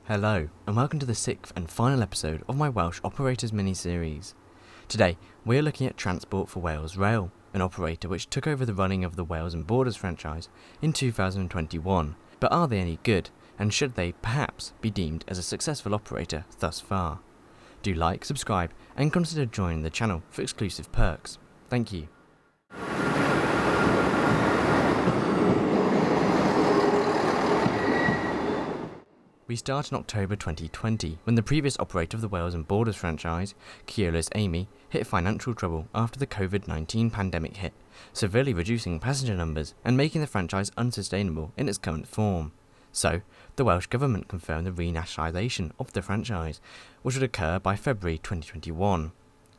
Hello, and welcome to the 6th and final episode of my Welsh Operators mini-series. Today, we are looking at Transport for Wales Rail, an operator which took over the running of the Wales and Borders franchise in 2021. But are they any good, and should they perhaps be deemed as a successful operator thus far? Do like, subscribe, and consider joining the channel for exclusive perks. Thank you. We start in October 2020, when the previous operator of the Wales and Borders franchise, Keolis Amy, hit financial trouble after the COVID-19 pandemic hit, severely reducing passenger numbers and making the franchise unsustainable in its current form. So, the Welsh Government confirmed the renationalisation of the franchise, which would occur by February 2021.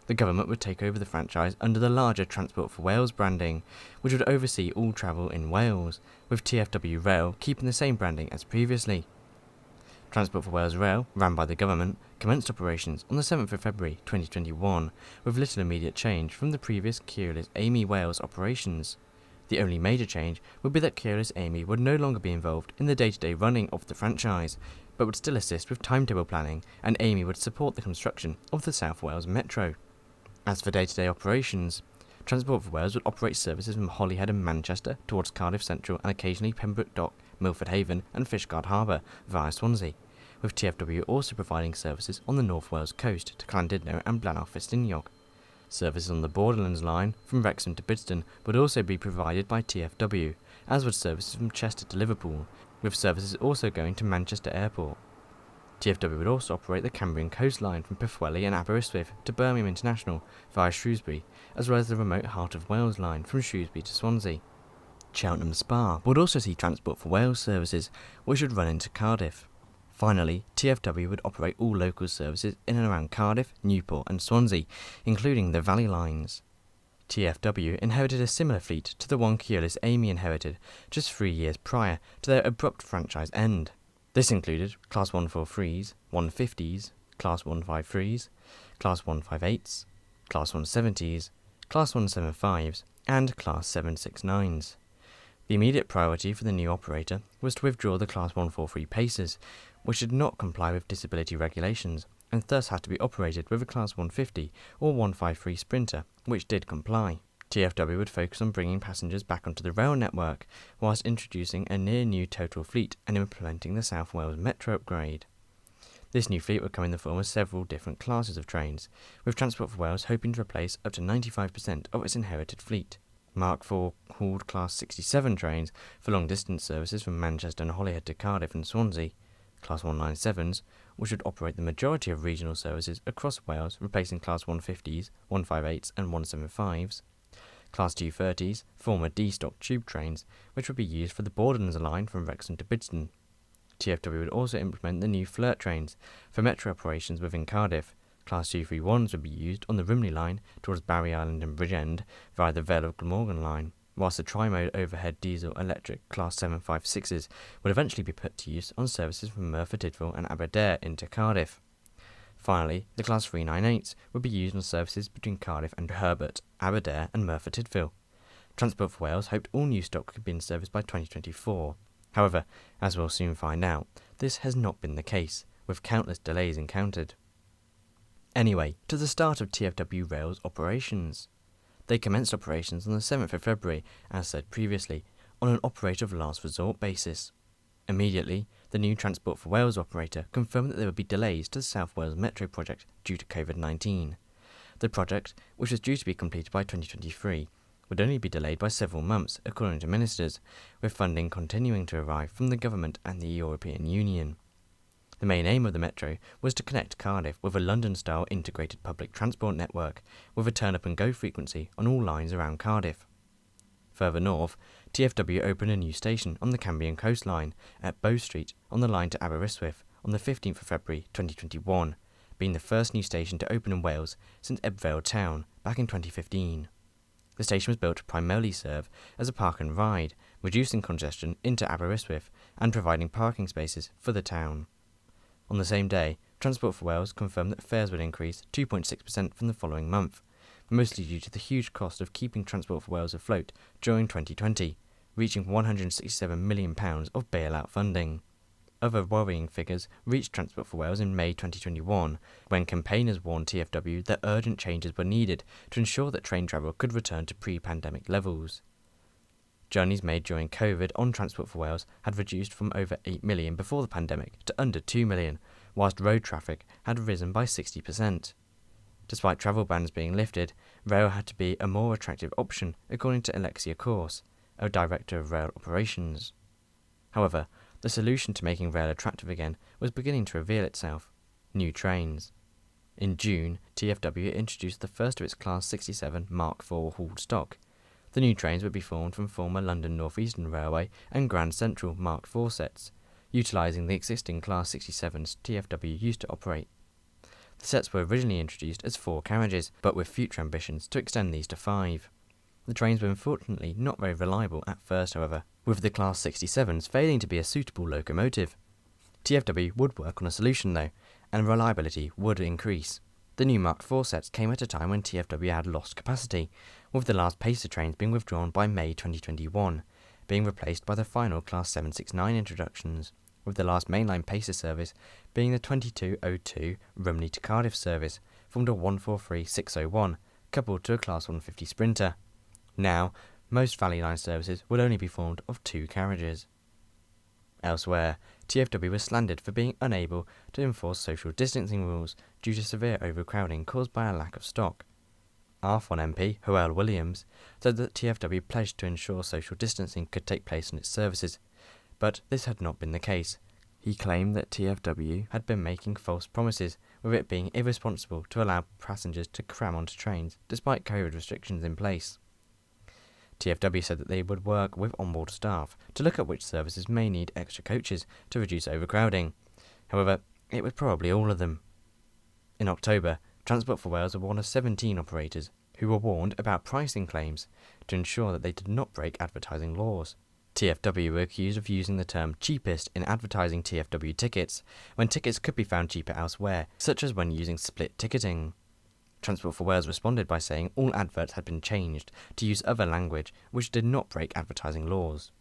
The government would take over the franchise under the larger Transport for Wales branding, which would oversee all travel in Wales, with TfW Rail keeping the same branding as previously. Transport for Wales Rail, run by the government, commenced operations on the 7th of February 2021, with little immediate change from the previous Keolis Amy Wales operations. The only major change would be that Keolis Amy would no longer be involved in the day-to-day running of the franchise, but would still assist with timetable planning, and Amy would support the construction of the South Wales Metro. As for day-to-day operations, Transport for Wales would operate services from Holyhead and Manchester towards Cardiff Central and occasionally Pembroke Dock, Milford Haven and Fishguard Harbour via Swansea, with TfW also providing services on the North Wales coast to Llandudno and Blaenau-Ffestiniog. Services on the Borderlands line from Wrexham to Bidston would also be provided by TfW, as would services from Chester to Liverpool, with services also going to Manchester Airport. TfW would also operate the Cambrian coastline from Pwllheli and Aberystwyth to Birmingham International via Shrewsbury, as well as the remote Heart of Wales line from Shrewsbury to Swansea. Cheltenham Spa would also see Transport for Wales services, which would run into Cardiff. Finally, TfW would operate all local services in and around Cardiff, Newport and Swansea, including the Valley lines. TfW inherited a similar fleet to the one Keolis Amy inherited just 3 years prior to their abrupt franchise end. This included Class 143s, 150s, Class 153s, Class 158s, Class 170s, Class 175s, and Class 769s. The immediate priority for the new operator was to withdraw the Class 143 Pacers, which did not comply with disability regulations, and thus had to be operated with a Class 150 or 153 Sprinter, which did comply. TfW would focus on bringing passengers back onto the rail network, whilst introducing a near-new total fleet and implementing the South Wales Metro upgrade. This new fleet would come in the form of several different classes of trains, with Transport for Wales hoping to replace up to 95% of its inherited fleet. Mark IV hauled Class 67 trains for long-distance services from Manchester and Holyhead to Cardiff and Swansea, Class 197s, which would operate the majority of regional services across Wales, replacing Class 150s, 158s and 175s, Class 230s, former D-Stock tube trains, which would be used for the Borderlands line from Wrexham to Bidston. TfW would also implement the new Flirt trains for metro operations within Cardiff. Class 231s would be used on the Rimley line towards Barry Island and Bridgend via the Vale of Glamorgan line, whilst the tri-mode overhead diesel-electric Class 756s would eventually be put to use on services from Merthyr Tydfil and Aberdare into Cardiff. Finally, the Class 398s would be used on services between Cardiff and Herbert, Aberdare and Merthyr Tydfil. Transport for Wales hoped all new stock could be in service by 2024. However, as we'll soon find out, this has not been the case, with countless delays encountered. Anyway, to the start of TfW Rail's operations. They commenced operations on the 7th of February, as said previously, on an operator of last resort basis. Immediately, the new Transport for Wales operator confirmed that there would be delays to the South Wales Metro project due to COVID-19. The project, which was due to be completed by 2023, would only be delayed by several months, according to ministers, with funding continuing to arrive from the government and the European Union. The main aim of the Metro was to connect Cardiff with a London-style integrated public transport network, with a turn-up-and-go frequency on all lines around Cardiff. Further north, TfW opened a new station on the Cambrian coastline at Bow Street on the line to Aberystwyth on the 15th of February 2021, being the first new station to open in Wales since Ebvale Town back in 2015. The station was built to primarily serve as a park and ride, reducing congestion into Aberystwyth and providing parking spaces for the town. On the same day, Transport for Wales confirmed that fares would increase 2.6% from the following month, mostly due to the huge cost of keeping Transport for Wales afloat during 2020, reaching £167 million of bailout funding. Other worrying figures reached Transport for Wales in May 2021, when campaigners warned TfW that urgent changes were needed to ensure that train travel could return to pre-pandemic levels. Journeys made during COVID on Transport for Wales had reduced from over 8 million before the pandemic to under 2 million, whilst road traffic had risen by 60%. Despite travel bans being lifted, rail had to be a more attractive option, according to Alexia Corse, a director of rail operations. However, the solution to making rail attractive again was beginning to reveal itself: new trains. In June, TfW introduced the first of its Class 67 Mark IV hauled stock. The new trains would be formed from former London North Eastern Railway and Grand Central Mark IV sets, utilising the existing Class 67s TfW used to operate. The sets were originally introduced as 4 carriages, but with future ambitions to extend these to 5. The trains were unfortunately not very reliable at first, however, with the Class 67s failing to be a suitable locomotive. TfW would work on a solution though, and reliability would increase. The new Mark IV sets came at a time when TfW had lost capacity, with the last Pacer trains being withdrawn by May 2021, being replaced by the final Class 769 introductions, with the last mainline Pacer service being the 2202 Rumney to Cardiff service, from the 143-601, coupled to a Class 150 Sprinter. Now, most Valley Line services would only be formed of 2 carriages. Elsewhere, TfW was slandered for being unable to enforce social distancing rules due to severe overcrowding caused by a lack of stock. R1 MP Hoel Williams said that TfW pledged to ensure social distancing could take place on its services, but this had not been the case. He claimed that TfW had been making false promises, with it being irresponsible to allow passengers to cram onto trains despite COVID restrictions in place. TfW said that they would work with onboard staff to look at which services may need extra coaches to reduce overcrowding. However, it was probably all of them. In October, Transport for Wales were one of 17 operators who were warned about pricing claims to ensure that they did not break advertising laws. TfW were accused of using the term cheapest in advertising TfW tickets, when tickets could be found cheaper elsewhere, such as when using split ticketing. Transport for Wales responded by saying all adverts had been changed to use other language which did not break advertising laws.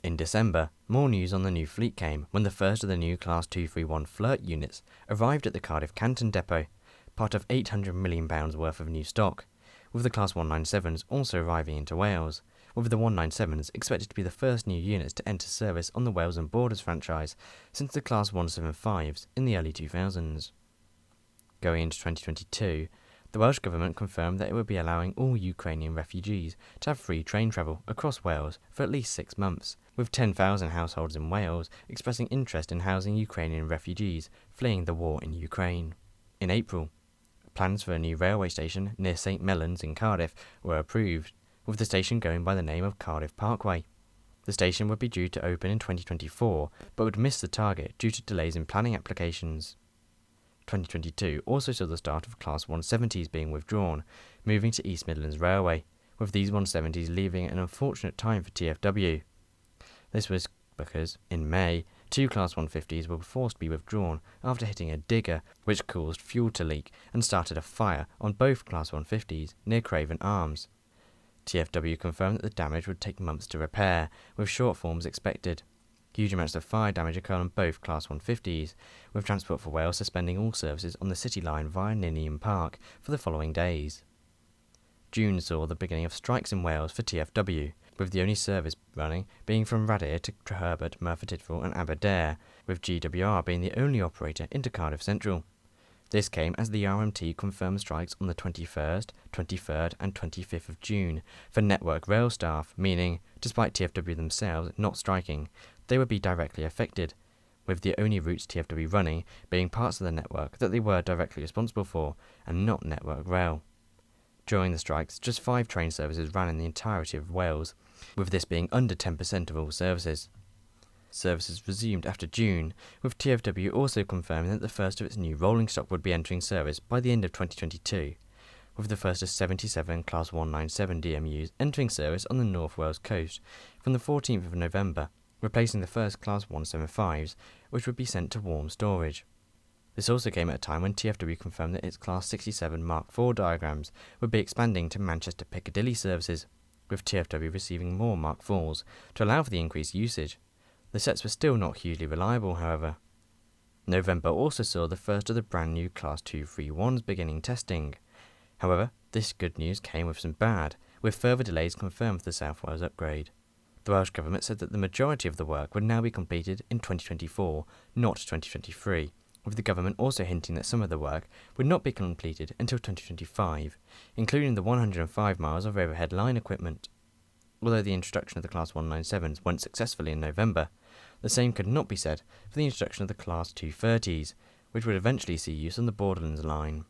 In December, more news on the new fleet came when the first of the new Class 231 Flirt units arrived at the Cardiff Canton depot, part of £800 million worth of new stock, with the Class 197s also arriving into Wales, with the 197s expected to be the first new units to enter service on the Wales and Borders franchise since the Class 175s in the early 2000s. Going into 2022, the Welsh Government confirmed that it would be allowing all Ukrainian refugees to have free train travel across Wales for at least 6 months, with 10,000 households in Wales expressing interest in housing Ukrainian refugees fleeing the war in Ukraine. In April, plans for a new railway station near St Mellons in Cardiff were approved, with the station going by the name of Cardiff Parkway. The station would be due to open in 2024, but would miss the target due to delays in planning applications. 2022 also saw the start of Class 170s being withdrawn, moving to East Midlands Railway, with these 170s leaving at an unfortunate time for TfW. This was because, in May, 2 Class 150s were forced to be withdrawn after hitting a digger, which caused fuel to leak and started a fire on both Class 150s near Craven Arms. TfW confirmed that the damage would take months to repair, with shortfalls expected. Huge amounts of fire damage occurred on both Class 150s, with Transport for Wales suspending all services on the City Line via Ninian Park for the following days. June saw the beginning of strikes in Wales for TfW, with the only service running being from Rhayader to Treherbert, Merthyr Tydfil and Aberdare, with GWR being the only operator into Cardiff Central. This came as the RMT confirmed strikes on the 21st, 23rd and 25th of June for network rail staff, meaning, despite TfW themselves not striking, they would be directly affected, with the only routes TfW running being parts of the network that they were directly responsible for, and not Network Rail. During the strikes, just 5 train services ran in the entirety of Wales, with this being under 10% of all services. Services resumed after June, with TfW also confirming that the first of its new rolling stock would be entering service by the end of 2022, with the first of 77 Class 197 DMUs entering service on the North Wales coast from the 14th of November, replacing the first Class 175s, which would be sent to warm storage. This also came at a time when TfW confirmed that its Class 67 Mark IV diagrams would be expanding to Manchester Piccadilly services, with TfW receiving more Mark IVs to allow for the increased usage. The sets were still not hugely reliable, however. November also saw the first of the brand new Class 231s beginning testing. However, this good news came with some bad, with further delays confirmed for the South Wales upgrade. The Welsh Government said that the majority of the work would now be completed in 2024, not 2023, with the government also hinting that some of the work would not be completed until 2025, including the 105 miles of overhead line equipment. Although the introduction of the Class 197s went successfully in November, the same could not be said for the introduction of the Class 230s, which would eventually see use on the Borderlands line.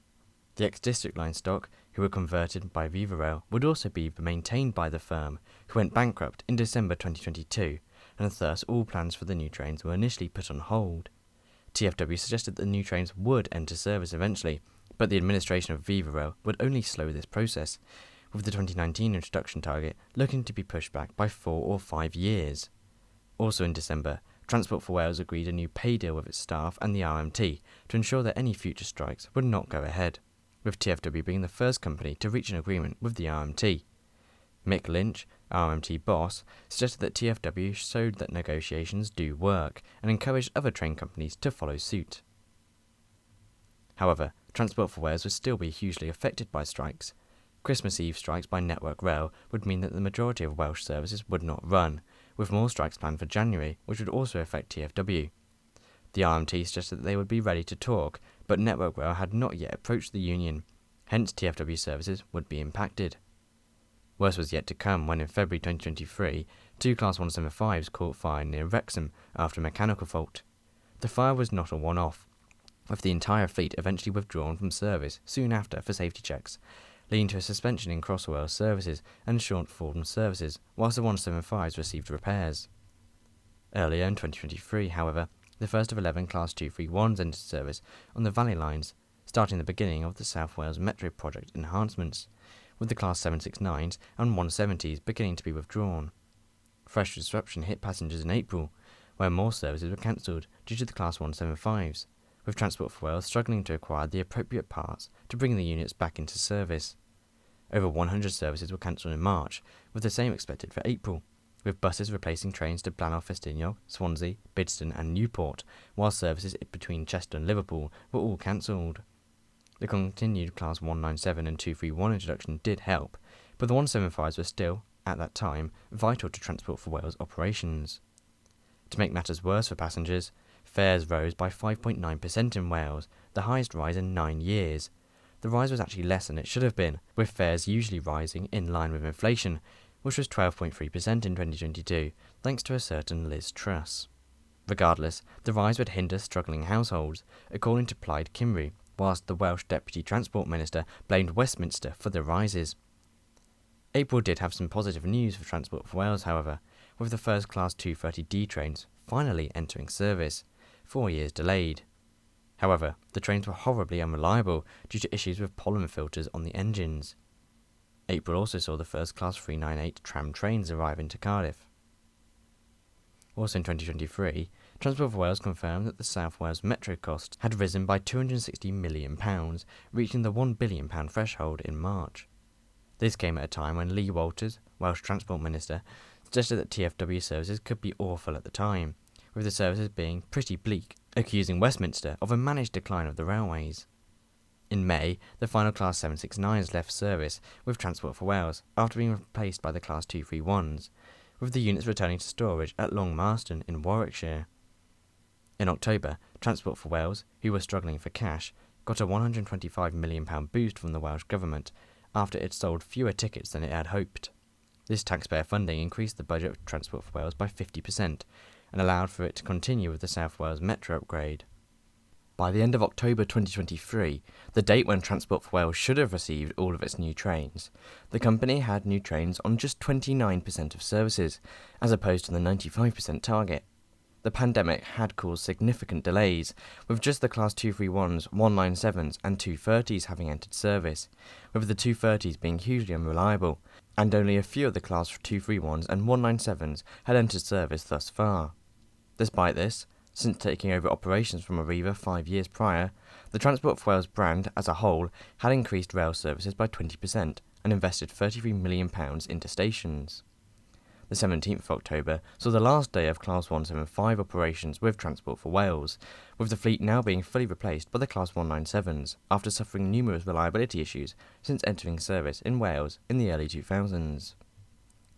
The ex-District Line stock, who were converted by Viva Rail, would also be maintained by the firm, who went bankrupt in December 2022, and thus all plans for the new trains were initially put on hold. TfW suggested that the new trains would enter service eventually, but the administration of Viva Rail would only slow this process, with the 2019 introduction target looking to be pushed back by 4 or 5 years. Also in December, Transport for Wales agreed a new pay deal with its staff and the RMT to ensure that any future strikes would not go ahead, with TfW being the first company to reach an agreement with the RMT. Mick Lynch, RMT boss, suggested that TfW showed that negotiations do work and encouraged other train companies to follow suit. However, Transport for Wales would still be hugely affected by strikes. Christmas Eve strikes by Network Rail would mean that the majority of Welsh services would not run, with more strikes planned for January, which would also affect TfW. The RMT suggested that they would be ready to talk, but Network Rail had not yet approached the union, hence TfW services would be impacted. Worse was yet to come when in February 2023, 2 Class 175s caught fire near Wrexham after a mechanical fault. The fire was not a one-off, with the entire fleet eventually withdrawn from service soon after for safety checks, leading to a suspension in Cross Wales services and shortfall from services, whilst the 175s received repairs. Earlier in 2023, however, the first of 11 Class 231s entered service on the Valley lines, starting the beginning of the South Wales Metro project enhancements, with the Class 769s and 170s beginning to be withdrawn. Fresh disruption hit passengers in April, where more services were cancelled due to the Class 175s, with Transport for Wales struggling to acquire the appropriate parts to bring the units back into service. Over 100 services were cancelled in March, with the same expected for April, with buses replacing trains to Blaenau-Ffestiniog, Swansea, Bidston and Newport, while services between Chester and Liverpool were all cancelled. The continued Class 197 and 231 introduction did help, but the 175s were still, at that time, vital to Transport for Wales operations. To make matters worse for passengers, fares rose by 5.9% in Wales, the highest rise in 9 years. The rise was actually less than it should have been, with fares usually rising in line with inflation, which was 12.3% in 2022, thanks to a certain Liz Truss. Regardless, the rise would hinder struggling households, according to Plaid Cymru, whilst the Welsh Deputy Transport Minister blamed Westminster for the rises. April did have some positive news for Transport for Wales, however, with the first Class 230D trains finally entering service, 4 years delayed. However, the trains were horribly unreliable due to issues with pollen filters on the engines. April also saw the first Class 398 tram trains arrive into Cardiff. Also in 2023, Transport for Wales confirmed that the South Wales Metro cost had risen by £260 million, reaching the £1 billion threshold in March. This came at a time when Lee Walters, Welsh Transport Minister, suggested that TfW services could be awful at the time, with the services being pretty bleak, accusing Westminster of a managed decline of the railways. In May, the final Class 769s left service with Transport for Wales after being replaced by the Class 231s, with the units returning to storage at Long Marston in Warwickshire. In October, Transport for Wales, who were struggling for cash, got a £125 million boost from the Welsh Government after it sold fewer tickets than it had hoped. This taxpayer funding increased the budget of Transport for Wales by 50% and allowed for it to continue with the South Wales Metro upgrade. By the end of October 2023, the date when Transport for Wales should have received all of its new trains, the company had new trains on just 29% of services, as opposed to the 95% target. The pandemic had caused significant delays, with just the Class 231s, 197s and 230s having entered service, with the 230s being hugely unreliable, and only a few of the Class 231s and 197s had entered service thus far. Despite this, since taking over operations from Arriva 5 years prior, the Transport for Wales brand as a whole had increased rail services by 20% and invested £33 million into stations. The 17th of October saw the last day of Class 175 operations with Transport for Wales, with the fleet now being fully replaced by the Class 197s after suffering numerous reliability issues since entering service in Wales in the early 2000s.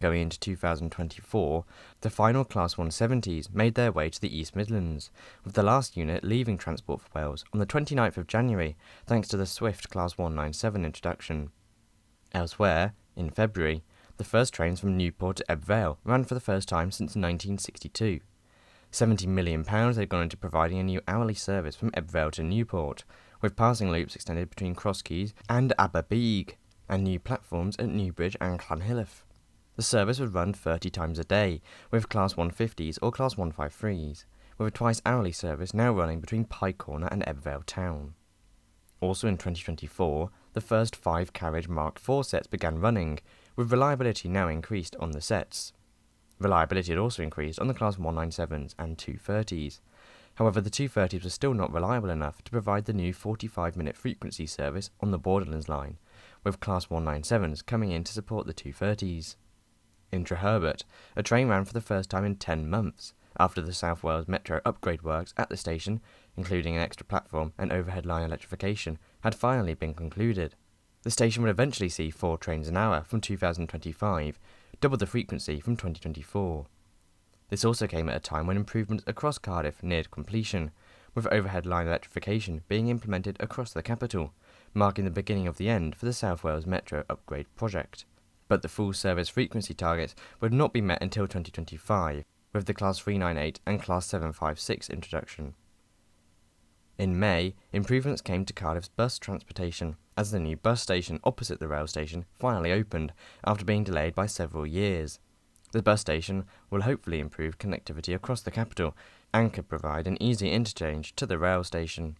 Going into 2024, the final Class 170s made their way to the East Midlands, with the last unit leaving Transport for Wales on the 29th of January thanks to the swift Class 197 introduction. Elsewhere, in February, the first trains from Newport to Ebb Vale ran for the first time since 1962. £70 million had gone into providing a new hourly service from Ebb Vale to Newport, with passing loops extended between Crosskeys and Aberbeeg, and new platforms at Newbridge and Llanhilleth. The service would run 30 times a day, with Class 150s or Class 153s, with a twice-hourly service now running between Pye Corner and Ebb Vale Town. Also in 2024, the first 5-carriage Mark IV sets began running, with reliability now increased on the sets. Reliability had also increased on the Class 197s and 230s. However, the 230s were still not reliable enough to provide the new 45-minute frequency service on the Borderlands line, with Class 197s coming in to support the 230s. In Treherbert, a train ran for the first time in 10 months, after the South Wales Metro upgrade works at the station, including an extra platform and overhead line electrification, had finally been concluded. The station would eventually see 4 trains an hour from 2025, double the frequency from 2024. This also came at a time when improvements across Cardiff neared completion, with overhead line electrification being implemented across the capital, marking the beginning of the end for the South Wales Metro upgrade project. But the full service frequency targets would not be met until 2025, with the Class 398 and Class 756 introduction. In May, improvements came to Cardiff's bus transportation, as the new bus station opposite the rail station finally opened, after being delayed by several years. The bus station will hopefully improve connectivity across the capital, and could provide an easy interchange to the rail station.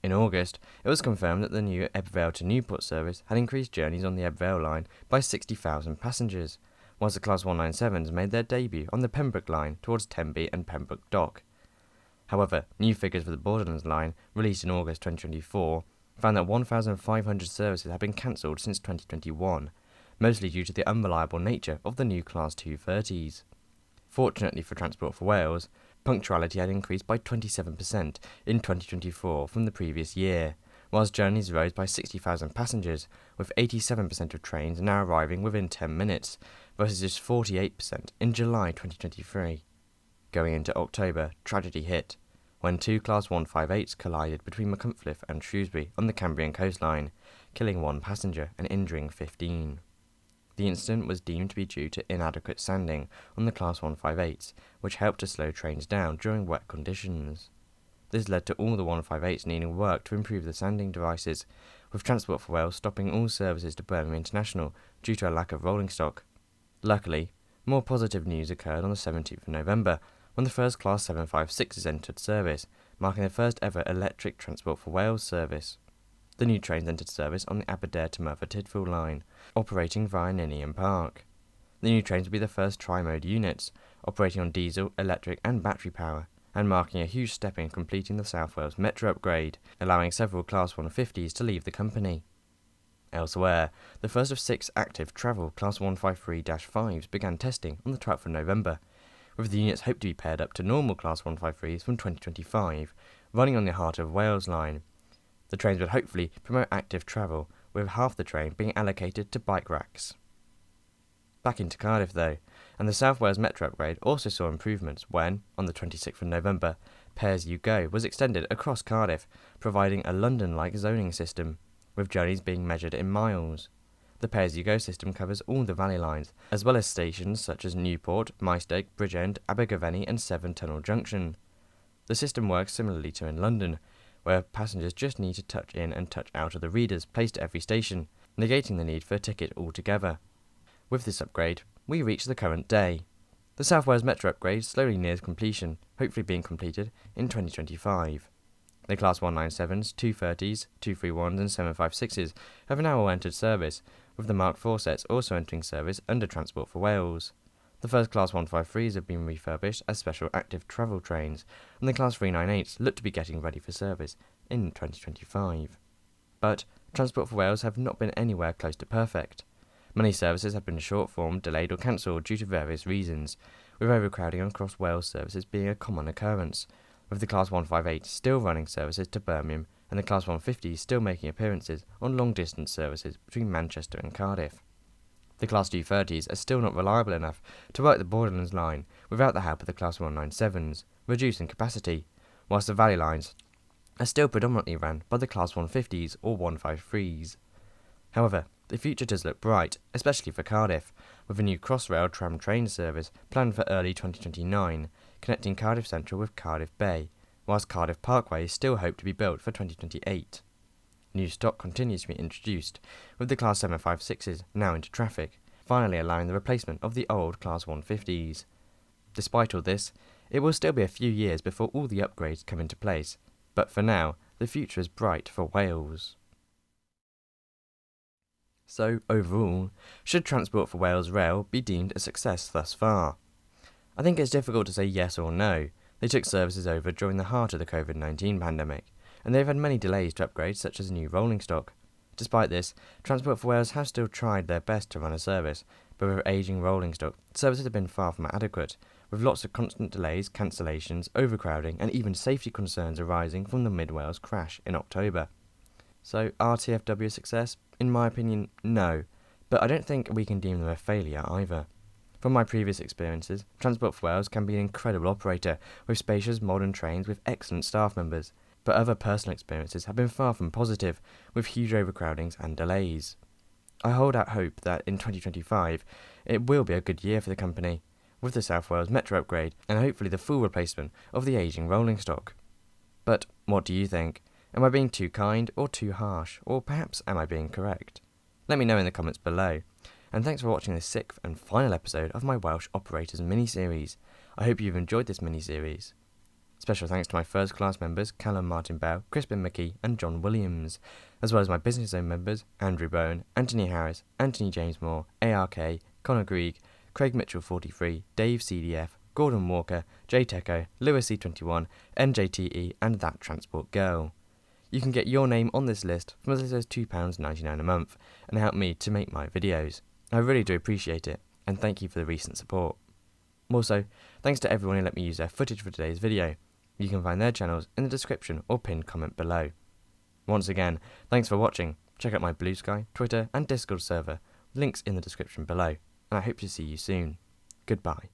In August, it was confirmed that the new Ebb Vale to Newport service had increased journeys on the Ebb Vale line by 60,000 passengers, whilst the Class 197s made their debut on the Pembroke line towards Tenby and Pembroke Dock. However, new figures for the Borderlands line, released in August 2024, found that 1,500 services had been cancelled since 2021, mostly due to the unreliable nature of the new Class 230s. Fortunately for Transport for Wales, punctuality had increased by 27% in 2024 from the previous year, whilst journeys rose by 60,000 passengers, with 87% of trains now arriving within 10 minutes, versus just 48% in July 2023. Going into October, tragedy hit, when 2 Class 158s collided between Machynlleth and Shrewsbury on the Cambrian coastline, killing 1 passenger and injuring 15. The incident was deemed to be due to inadequate sanding on the Class 158s, which helped to slow trains down during wet conditions. This led to all the 158s needing work to improve the sanding devices, with Transport for Wales stopping all services to Birmingham International due to a lack of rolling stock. Luckily, more positive news occurred on the 17th of November, when the first Class 756s entered service, marking the first ever electric Transport for Wales service. The new trains entered service on the Aberdare to Merthyr Tydfil line, operating via Ninian Park. The new trains will be the first tri-mode units, operating on diesel, electric and battery power, and marking a huge step in completing the South Wales Metro upgrade, allowing several Class 150s to leave the company. Elsewhere, the first of 6 active travel Class 153-5s began testing on the 12th of November, with the units hoped to be paired up to normal Class 153s from 2025, running on the Heart of Wales line. The trains would hopefully promote active travel, with half the train being allocated to bike racks. Back into Cardiff though, and the South Wales Metro upgrade also saw improvements when, on the 26th of November, Pay As You Go was extended across Cardiff, providing a London-like zoning system, with journeys being measured in miles. The Pay As You Go system covers all the valley lines, as well as stations such as Newport, Maesteg, Bridgend, Abergavenny and Severn Tunnel Junction. The system works similarly to in London, where passengers just need to touch in and touch out of the readers placed at every station, negating the need for a ticket altogether. With this upgrade, we reach the current day. The South Wales Metro upgrade slowly nears completion, hopefully being completed in 2025. The Class 197s, 230s, 231s and 756s have now all entered service, with the Mark IV sets also entering service under Transport for Wales. The first Class 153s have been refurbished as special active travel trains, and the Class 398s look to be getting ready for service in 2025. But Transport for Wales have not been anywhere close to perfect. Many services have been short-formed, delayed or cancelled due to various reasons, with overcrowding across Wales services being a common occurrence, with the Class 158 still running services to Birmingham and the Class 150 still making appearances on long-distance services between Manchester and Cardiff. The Class 230s are still not reliable enough to work the Borderlands line without the help of the Class 197s, reducing capacity, whilst the Valley lines are still predominantly run by the Class 150s or 153s. However, the future does look bright, especially for Cardiff, with a new Crossrail tram train service planned for early 2029, connecting Cardiff Central with Cardiff Bay, whilst Cardiff Parkway is still hoped to be built for 2028. New stock continues to be introduced, with the Class 756s now into traffic, finally allowing the replacement of the old Class 150s. Despite all this, it will still be a few years before all the upgrades come into place, but for now, the future is bright for Wales. So, overall, should Transport for Wales Rail be deemed a success thus far? I think it's difficult to say yes or no. They took services over during the heart of the COVID-19 pandemic, and they've had many delays to upgrade, such as a new rolling stock. Despite this, Transport for Wales have still tried their best to run a service, but with ageing rolling stock, services have been far from adequate, with lots of constant delays, cancellations, overcrowding, and even safety concerns arising from the Mid-Wales crash in October. So, are TFW a success? In my opinion, no, but I don't think we can deem them a failure either. From my previous experiences, Transport for Wales can be an incredible operator, with spacious modern trains with excellent staff members, but other personal experiences have been far from positive, with huge overcrowdings and delays. I hold out hope that in 2025, it will be a good year for the company, with the South Wales Metro upgrade and hopefully the full replacement of the ageing rolling stock. But what do you think? Am I being too kind or too harsh, or perhaps am I being correct? Let me know in the comments below. And thanks for watching this 6th and final episode of my Welsh Operators mini-series. I hope you've enjoyed this mini-series. Special thanks to my first class members Callum Martin Bell, Crispin McKee and John Williams, as well as my business zone members Andrew Bowen, Anthony Harris, Anthony James Moore, ARK, Conor Grieg, Craig Mitchell 43, Dave CDF, Gordon Walker, J Teco, Lewis C21, NJTE and That Transport Girl. You can get your name on this list from as little as £2.99 a month and help me to make my videos. I really do appreciate it, and thank you for the recent support. Also, thanks to everyone who let me use their footage for today's video. You can find their channels in the description or pinned comment below. Once again, thanks for watching. Check out my Blue Sky, Twitter and Discord server, links in the description below, and I hope to see you soon. Goodbye.